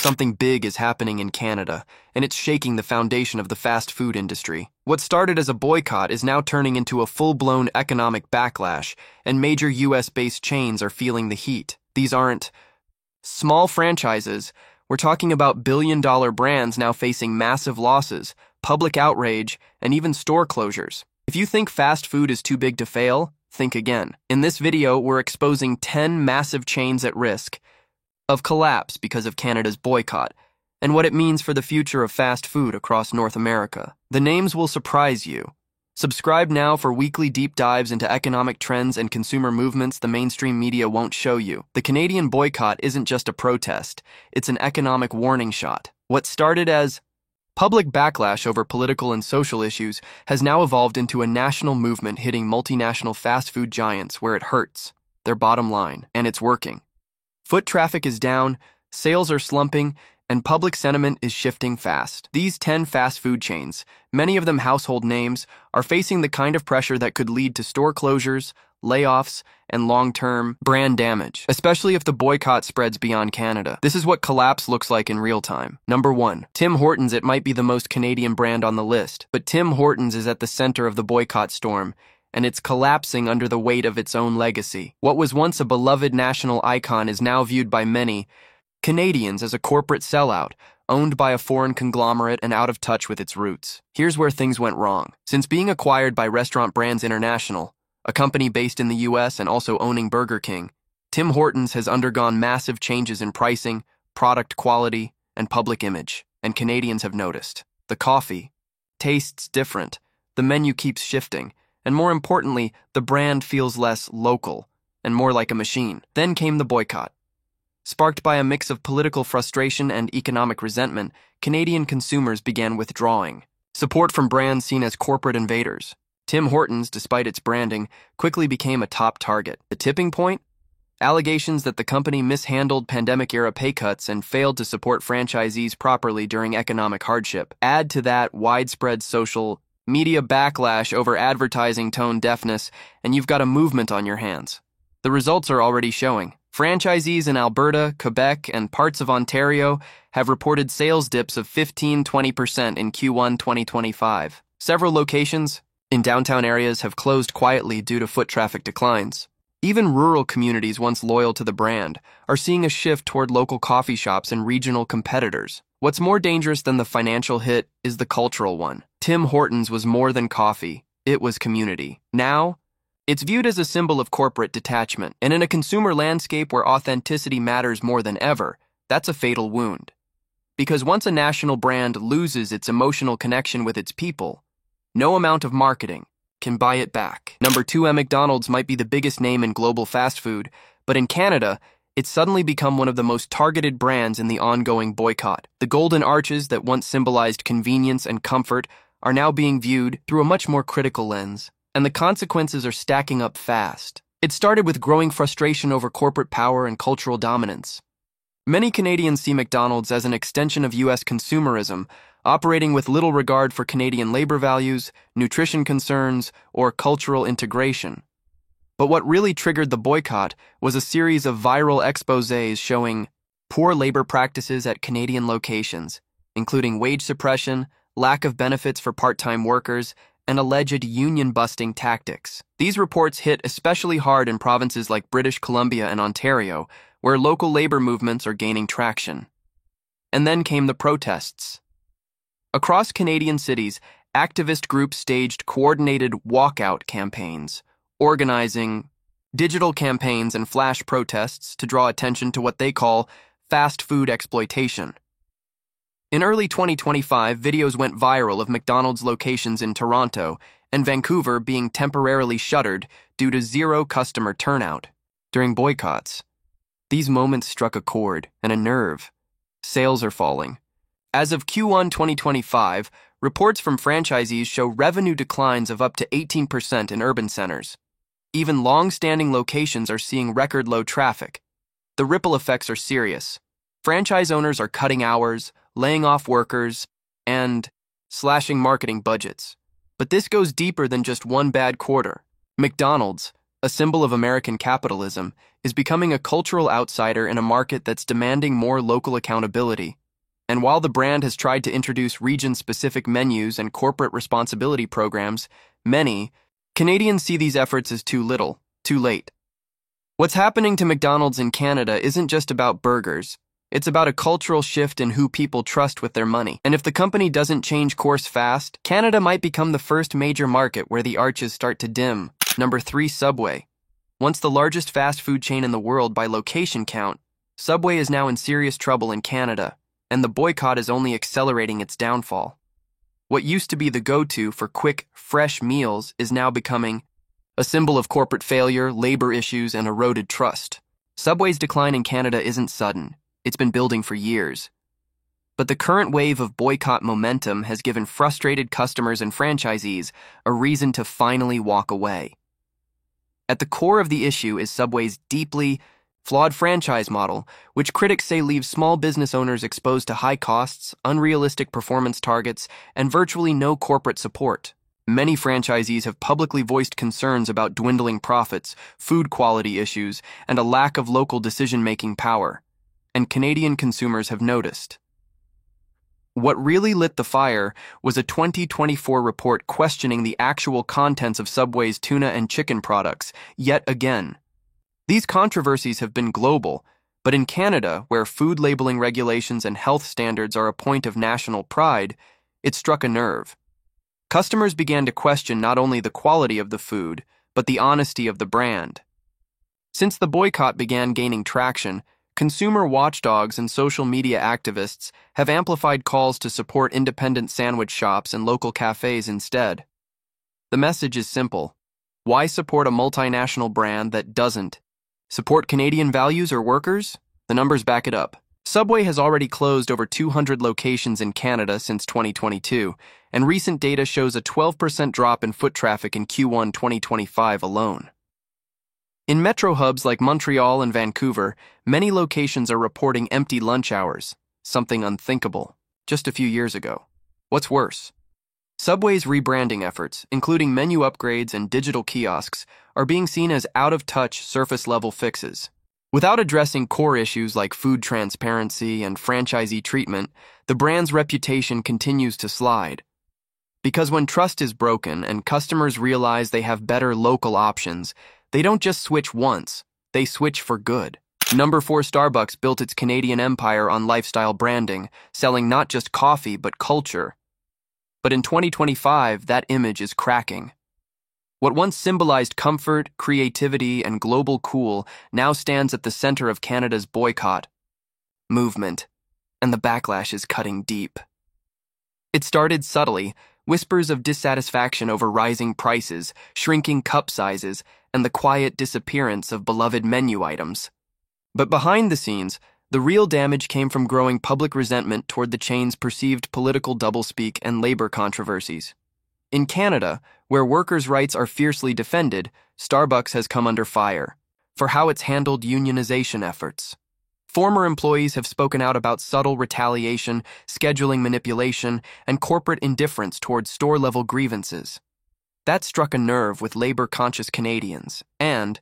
something big is happening in Canada, and it's shaking the foundation of the fast food industry. What started as a boycott is now turning into a full-blown economic backlash, and major US-based chains are feeling the heat. These aren't small franchises. We're talking about billion-dollar brands now facing massive losses, public outrage, and even store closures. If you think fast food is too big to fail, think again. In this video, we're exposing 10 massive chains at risk of collapse because of Canada's boycott, and what it means for the future of fast food across North America. The names will surprise you. Subscribe now for weekly deep dives into economic trends and consumer movements the mainstream media won't show you. The Canadian boycott isn't just a protest, it's an economic warning shot. What started as public backlash over political and social issues has now evolved into a national movement hitting multinational fast food giants where it hurts, their bottom line, and it's working. Foot traffic is down, sales are slumping, and public sentiment is shifting fast. These 10 fast food chains, many of them household names, are facing the kind of pressure that could lead to store closures, layoffs, and long-term brand damage, especially if the boycott spreads beyond Canada. This is what collapse looks like in real time. Number 1. Tim Hortons. It might be the most Canadian brand on the list, but Tim Hortons is at the center of the boycott storm, and it's collapsing under the weight of its own legacy. What was once a beloved national icon is now viewed by many Canadians as a corporate sellout, owned by a foreign conglomerate and out of touch with its roots. Here's where things went wrong. Since being acquired by Restaurant Brands International, a company based in the US and also owning Burger King, Tim Hortons has undergone massive changes in pricing, product quality, and public image, and Canadians have noticed. The coffee tastes different, the menu keeps shifting, and more importantly, the brand feels less local and more like a machine. Then came the boycott. Sparked by a mix of political frustration and economic resentment, Canadian consumers began withdrawing support from brands seen as corporate invaders. Tim Hortons, despite its branding, quickly became a top target. The tipping point? Allegations that the company mishandled pandemic-era pay cuts and failed to support franchisees properly during economic hardship. Add to that widespread social media backlash over advertising tone deafness, and you've got a movement on your hands. The results are already showing. Franchisees in Alberta, Quebec, and parts of Ontario have reported sales dips of 15-20% in Q1 2025. Several locations in downtown areas have closed quietly due to foot traffic declines. Even rural communities once loyal to the brand are seeing a shift toward local coffee shops and regional competitors. What's more dangerous than the financial hit is the cultural one. Tim Hortons was more than coffee, it was community. Now, it's viewed as a symbol of corporate detachment, and in a consumer landscape where authenticity matters more than ever, that's a fatal wound. Because once a national brand loses its emotional connection with its people, no amount of marketing can buy it back. Number 2, McDonald's might be the biggest name in global fast food, but in Canada, it's suddenly become one of the most targeted brands in the ongoing boycott. The golden arches that once symbolized convenience and comfort are now being viewed through a much more critical lens, and the consequences are stacking up fast. It started with growing frustration over corporate power and cultural dominance. Many Canadians see McDonald's as an extension of US consumerism, operating with little regard for Canadian labor values, nutrition concerns, or cultural integration. But what really triggered the boycott was a series of viral exposés showing poor labor practices at Canadian locations, including wage suppression, lack of benefits for part-time workers, and alleged union-busting tactics. These reports hit especially hard in provinces like British Columbia and Ontario, where local labor movements are gaining traction. And then came the protests. Across Canadian cities, activist groups staged coordinated walkout campaigns, organizing digital campaigns and flash protests to draw attention to what they call fast food exploitation. In early 2025, videos went viral of McDonald's locations in Toronto and Vancouver being temporarily shuttered due to zero customer turnout. During boycotts, these moments struck a chord and a nerve. Sales are falling. As of Q1 2025, reports from franchisees show revenue declines of up to 18% in urban centers. Even long-standing locations are seeing record low traffic. The ripple effects are serious. Franchise owners are cutting hours, laying off workers, and slashing marketing budgets. But this goes deeper than just one bad quarter. McDonald's, a symbol of American capitalism, is becoming a cultural outsider in a market that's demanding more local accountability. And while the brand has tried to introduce region-specific menus and corporate responsibility programs, many Canadians see these efforts as too little, too late. What's happening to McDonald's in Canada isn't just about burgers. It's about a cultural shift in who people trust with their money. And if the company doesn't change course fast, Canada might become the first major market where the arches start to dim. Number 3, Subway. Once the largest fast food chain in the world by location count, Subway is now in serious trouble in Canada, and the boycott is only accelerating its downfall. What used to be the go-to for quick, fresh meals is now becoming a symbol of corporate failure, labor issues, and eroded trust. Subway's decline in Canada isn't sudden. It's been building for years. But the current wave of boycott momentum has given frustrated customers and franchisees a reason to finally walk away. At the core of the issue is Subway's deeply flawed franchise model, which critics say leaves small business owners exposed to high costs, unrealistic performance targets, and virtually no corporate support. Many franchisees have publicly voiced concerns about dwindling profits, food quality issues, and a lack of local decision-making power. And Canadian consumers have noticed. What really lit the fire was a 2024 report questioning the actual contents of Subway's tuna and chicken products, yet again. These controversies have been global, but in Canada, where food labeling regulations and health standards are a point of national pride, it struck a nerve. Customers began to question not only the quality of the food, but the honesty of the brand. Since the boycott began gaining traction, consumer watchdogs and social media activists have amplified calls to support independent sandwich shops and local cafes instead. The message is simple. Why support a multinational brand that doesn't support Canadian values or workers? The numbers back it up. Subway has already closed over 200 locations in Canada since 2022, and recent data shows a 12% drop in foot traffic in Q1 2025 alone. In metro hubs like Montreal and Vancouver, many locations are reporting empty lunch hours, something unthinkable just a few years ago. What's worse? Subway's rebranding efforts, including menu upgrades and digital kiosks, are being seen as out-of-touch, surface-level fixes. Without addressing core issues like food transparency and franchisee treatment, the brand's reputation continues to slide. Because when trust is broken and customers realize they have better local options, they don't just switch once, they switch for good. Number 4, Starbucks built its Canadian empire on lifestyle branding, selling not just coffee but culture. But in 2025, that image is cracking. What once symbolized comfort, creativity, and global cool now stands at the center of Canada's boycott movement, and the backlash is cutting deep. It started subtly, whispers of dissatisfaction over rising prices, shrinking cup sizes, and the quiet disappearance of beloved menu items. But behind the scenes, the real damage came from growing public resentment toward the chain's perceived political doublespeak and labor controversies. In Canada, where workers' rights are fiercely defended, Starbucks has come under fire for how it's handled unionization efforts. Former employees have spoken out about subtle retaliation, scheduling manipulation, and corporate indifference towards store-level grievances. That struck a nerve with labor-conscious Canadians, and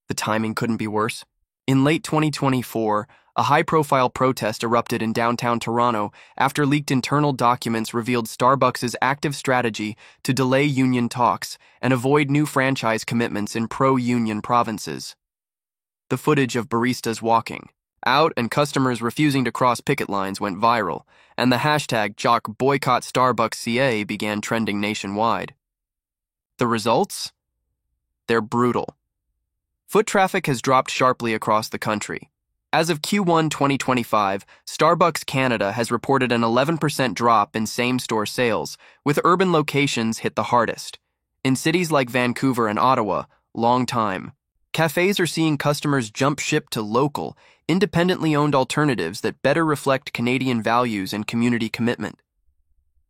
the timing couldn't be worse. In late 2024, a high-profile protest erupted in downtown Toronto after leaked internal documents revealed Starbucks' active strategy to delay union talks and avoid new franchise commitments in pro-union provinces. The footage of baristas walking out and customers refusing to cross picket lines went viral, and the hashtag #BoycottStarbucksCA began trending nationwide. The results? They're brutal. Foot traffic has dropped sharply across the country. As of Q1 2025, Starbucks Canada has reported an 11% drop in same-store sales, with urban locations hit the hardest. In cities like Vancouver and Ottawa, long time. Cafes are seeing customers jump ship to local, independently owned alternatives that better reflect Canadian values and community commitment.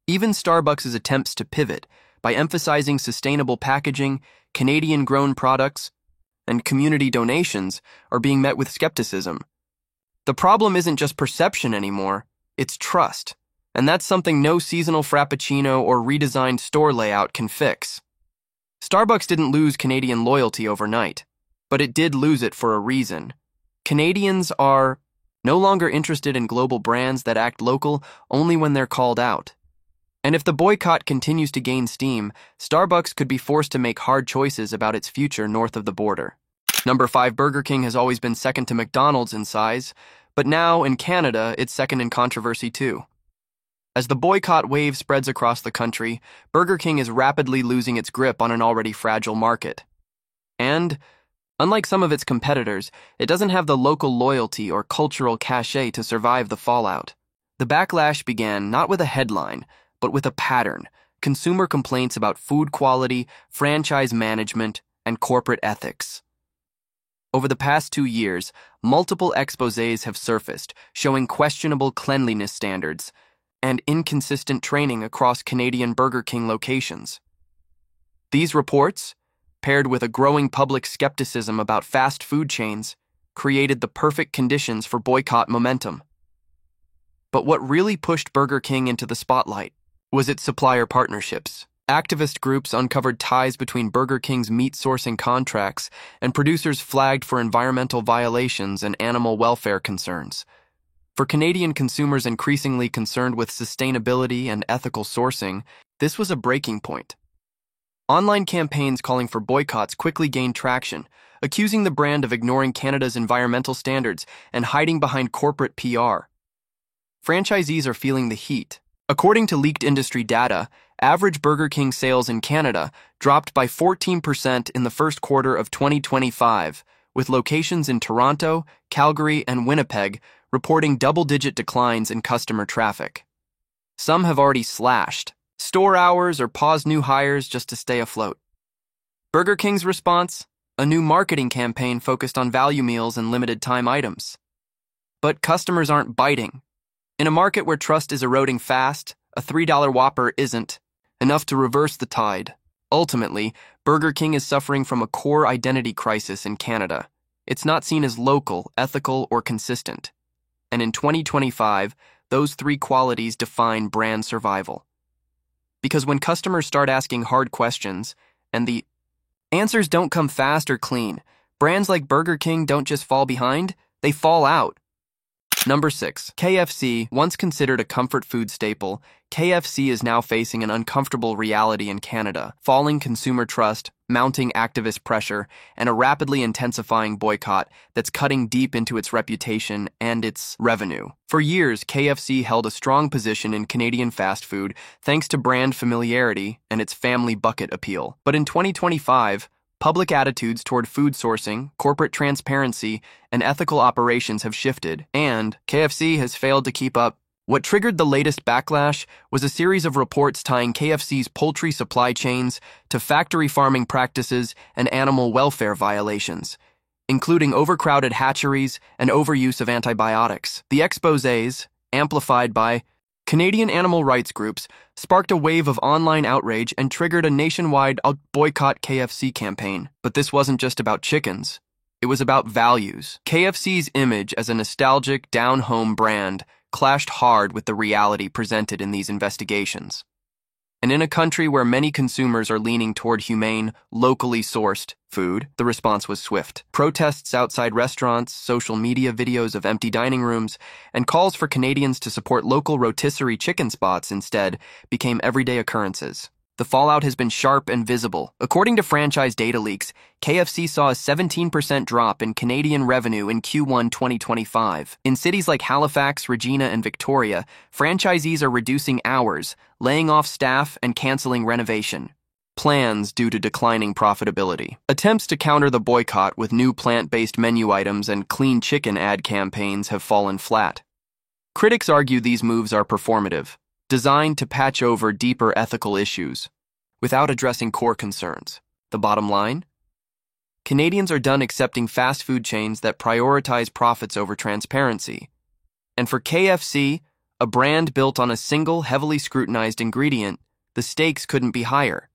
Even Starbucks' attempts to pivot by emphasizing sustainable packaging, Canadian-grown products, and community donations are being met with skepticism. The problem isn't just perception anymore, it's trust, and that's something no seasonal frappuccino or redesigned store layout can fix. Starbucks didn't lose Canadian loyalty overnight, but it did lose it for a reason. Canadians are no longer interested in global brands that act local only when they're called out. And if the boycott continues to gain steam, Starbucks could be forced to make hard choices about its future north of the border. Number 5, Burger King has always been second to McDonald's in size, but now in Canada, it's second in controversy too. As the boycott wave spreads across the country, Burger King is rapidly losing its grip on an already fragile market. And, unlike some of its competitors, it doesn't have the local loyalty or cultural cachet to survive the fallout. The backlash began not with a headline, but with a pattern: consumer complaints about food quality, franchise management, and corporate ethics. Over the past 2 years, multiple exposés have surfaced showing questionable cleanliness standards and inconsistent training across Canadian Burger King locations. These reports, paired with a growing public skepticism about fast food chains, created the perfect conditions for boycott momentum. But what really pushed Burger King into the spotlight was its supplier partnerships. Activist groups uncovered ties between Burger King's meat sourcing contracts and producers flagged for environmental violations and animal welfare concerns. For Canadian consumers increasingly concerned with sustainability and ethical sourcing, this was a breaking point. Online campaigns calling for boycotts quickly gained traction, accusing the brand of ignoring Canada's environmental standards and hiding behind corporate PR. Franchisees are feeling the heat. According to leaked industry data, average Burger King sales in Canada dropped by 14% in the first quarter of 2025, with locations in Toronto, Calgary, and Winnipeg reporting double-digit declines in customer traffic. Some have already slashed store hours or paused new hires just to stay afloat. Burger King's response? A new marketing campaign focused on value meals and limited-time items. But customers aren't biting. In a market where trust is eroding fast, a $3 Whopper isn't enough to reverse the tide. Ultimately, Burger King is suffering from a core identity crisis in Canada. It's not seen as local, ethical, or consistent. And in 2025, those 3 qualities define brand survival. Because when customers start asking hard questions, and the answers don't come fast or clean, brands like Burger King don't just fall behind, they fall out. Number 6, KFC. Once considered a comfort food staple, KFC is now facing an uncomfortable reality in Canada: falling consumer trust, mounting activist pressure, and a rapidly intensifying boycott that's cutting deep into its reputation and its revenue. For years, KFC held a strong position in Canadian fast food thanks to brand familiarity and its family bucket appeal. But in 2025, public attitudes toward food sourcing, corporate transparency, and ethical operations have shifted, and KFC has failed to keep up. What triggered the latest backlash was a series of reports tying KFC's poultry supply chains to factory farming practices and animal welfare violations, including overcrowded hatcheries and overuse of antibiotics. The exposés, amplified by Canadian animal rights groups, sparked a wave of online outrage and triggered a nationwide boycott KFC campaign. But this wasn't just about chickens. It was about values. KFC's image as a nostalgic, down-home brand clashed hard with the reality presented in these investigations. And in a country where many consumers are leaning toward humane, locally sourced food, the response was swift. Protests outside restaurants, social media videos of empty dining rooms, and calls for Canadians to support local rotisserie chicken spots instead became everyday occurrences. The fallout has been sharp and visible. According to franchise data leaks, KFC saw a 17% drop in Canadian revenue in Q1 2025. In cities like Halifax, Regina, and Victoria, franchisees are reducing hours, laying off staff, and canceling renovation plans due to declining profitability. Attempts to counter the boycott with new plant-based menu items and clean chicken ad campaigns have fallen flat. Critics argue these moves are performative, designed to patch over deeper ethical issues, without addressing core concerns. The bottom line? Canadians are done accepting fast food chains that prioritize profits over transparency. And for KFC, a brand built on a single, heavily scrutinized ingredient, the stakes couldn't be higher.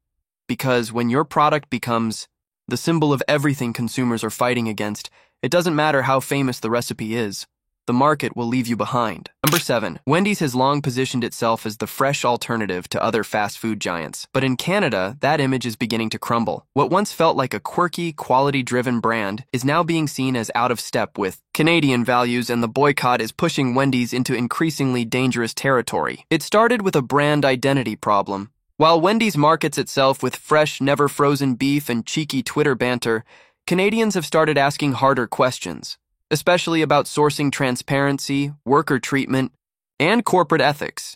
Because when your product becomes the symbol of everything consumers are fighting against, it doesn't matter how famous the recipe is. the market will leave you behind. Number 7. Wendy's has long positioned itself as the fresh alternative to other fast food giants. But in Canada, that image is beginning to crumble. What once felt like a quirky, quality-driven brand is now being seen as out of step with Canadian values, and the boycott is pushing Wendy's into increasingly dangerous territory. It started with a brand identity problem. While Wendy's markets itself with fresh, never-frozen beef and cheeky Twitter banter, Canadians have started asking harder questions, especially about sourcing transparency, worker treatment, and corporate ethics.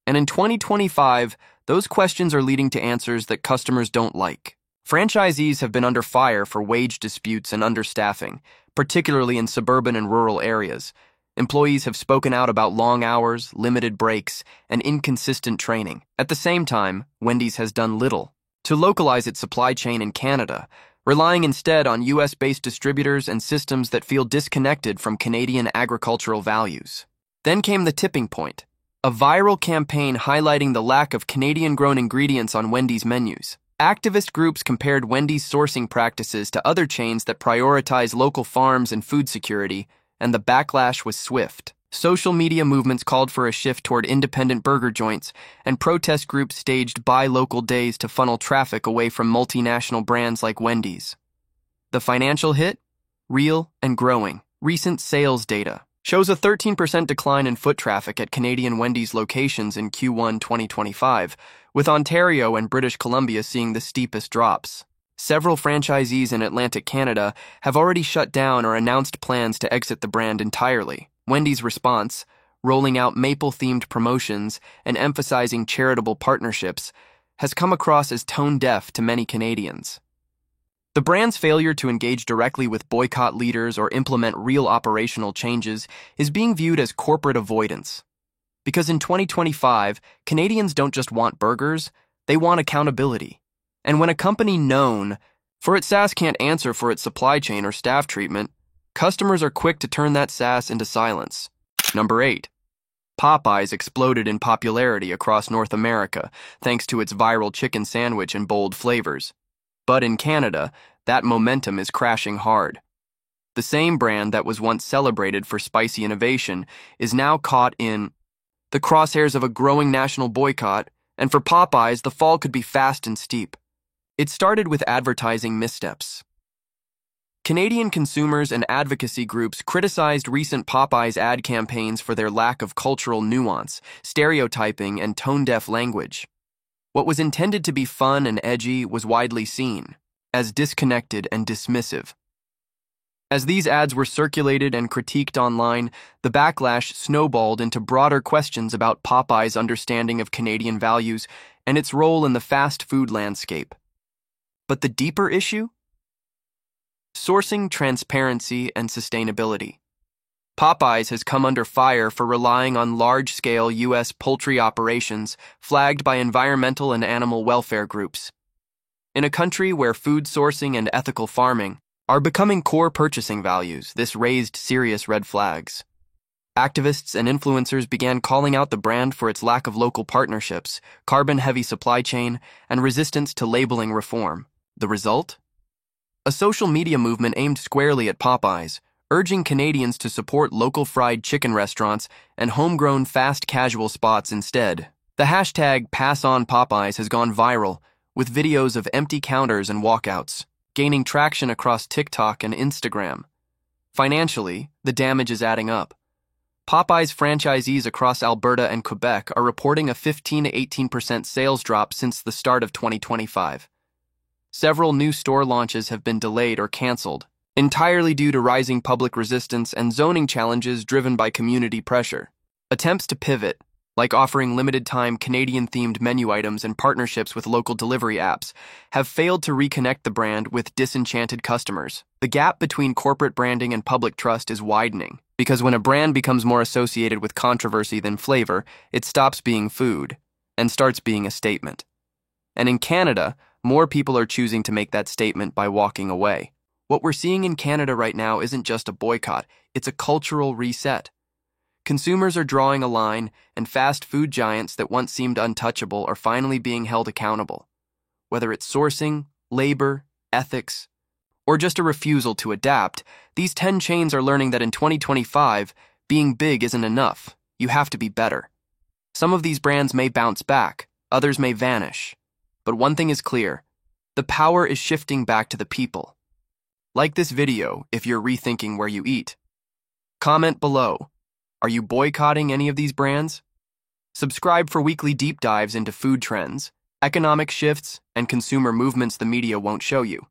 And in 2025, those questions are leading to answers that customers don't like. Franchisees have been under fire for wage disputes and understaffing, particularly in suburban and rural areas. Employees have spoken out about long hours, limited breaks, and inconsistent training. At the same time, Wendy's has done little to localize its supply chain in Canada, relying instead on US-based distributors and systems that feel disconnected from Canadian agricultural values. Then came the tipping point, a viral campaign highlighting the lack of Canadian-grown ingredients on Wendy's menus. Activist groups compared Wendy's sourcing practices to other chains that prioritize local farms and food security, and the backlash was swift. Social media movements called for a shift toward independent burger joints, and protest groups staged buy local days to funnel traffic away from multinational brands like Wendy's. The financial hit? Real and growing. Recent sales data shows a 13% decline in foot traffic at Canadian Wendy's locations in Q1 2025, with Ontario and British Columbia seeing the steepest drops. Several franchisees in Atlantic Canada have already shut down or announced plans to exit the brand entirely. Wendy's response, rolling out maple-themed promotions and emphasizing charitable partnerships, has come across as tone-deaf to many Canadians. The brand's failure to engage directly with boycott leaders or implement real operational changes is being viewed as corporate avoidance. Because in 2025, Canadians don't just want burgers, they want accountability. And when a company known for its SaaS can't answer for its supply chain or staff treatment, customers are quick to turn that SaaS into silence. Number 8. Popeyes exploded in popularity across North America thanks to its viral chicken sandwich and bold flavors. But in Canada, that momentum is crashing hard. The same brand that was once celebrated for spicy innovation is now caught in the crosshairs of a growing national boycott, and for Popeyes, the fall could be fast and steep. It started with advertising missteps. Canadian consumers and advocacy groups criticized recent Popeyes ad campaigns for their lack of cultural nuance, stereotyping, and tone-deaf language. What was intended to be fun and edgy was widely seen as disconnected and dismissive. As these ads were circulated and critiqued online, the backlash snowballed into broader questions about Popeyes' understanding of Canadian values and its role in the fast food landscape. But the deeper issue? Sourcing, transparency, and sustainability. Popeyes has come under fire for relying on large-scale U.S. poultry operations flagged by environmental and animal welfare groups. In a country where food sourcing and ethical farming are becoming core purchasing values, this raised serious red flags. Activists and influencers began calling out the brand for its lack of local partnerships, carbon-heavy supply chain, and resistance to labeling reform. The result? A social media movement aimed squarely at Popeyes, urging Canadians to support local fried chicken restaurants and homegrown fast casual spots instead. The hashtag #PassOnPopeyes has gone viral, with videos of empty counters and walkouts, gaining traction across TikTok and Instagram. Financially, the damage is adding up. Popeyes franchisees across Alberta and Quebec are reporting a 15 to 18% sales drop since the start of 2025. Several new store launches have been delayed or canceled, entirely due to rising public resistance and zoning challenges driven by community pressure. Attempts to pivot, like offering limited-time Canadian-themed menu items and partnerships with local delivery apps, have failed to reconnect the brand with disenchanted customers. The gap between corporate branding and public trust is widening, because when a brand becomes more associated with controversy than flavor, it stops being food and starts being a statement. And in Canada, more people are choosing to make that statement by walking away. What we're seeing in Canada right now isn't just a boycott, it's a cultural reset. Consumers are drawing a line, and fast food giants that once seemed untouchable are finally being held accountable. Whether it's sourcing, labor, ethics, or just a refusal to adapt, these 10 chains are learning that in 2025, Being big isn't enough. You have to be better. Some of these brands may bounce back, others may vanish. But one thing is clear: the power is shifting back to the people. Like this video if you're rethinking where you eat. Comment below. Are you boycotting any of these brands? Subscribe for weekly deep dives into food trends, economic shifts, and consumer movements the media won't show you.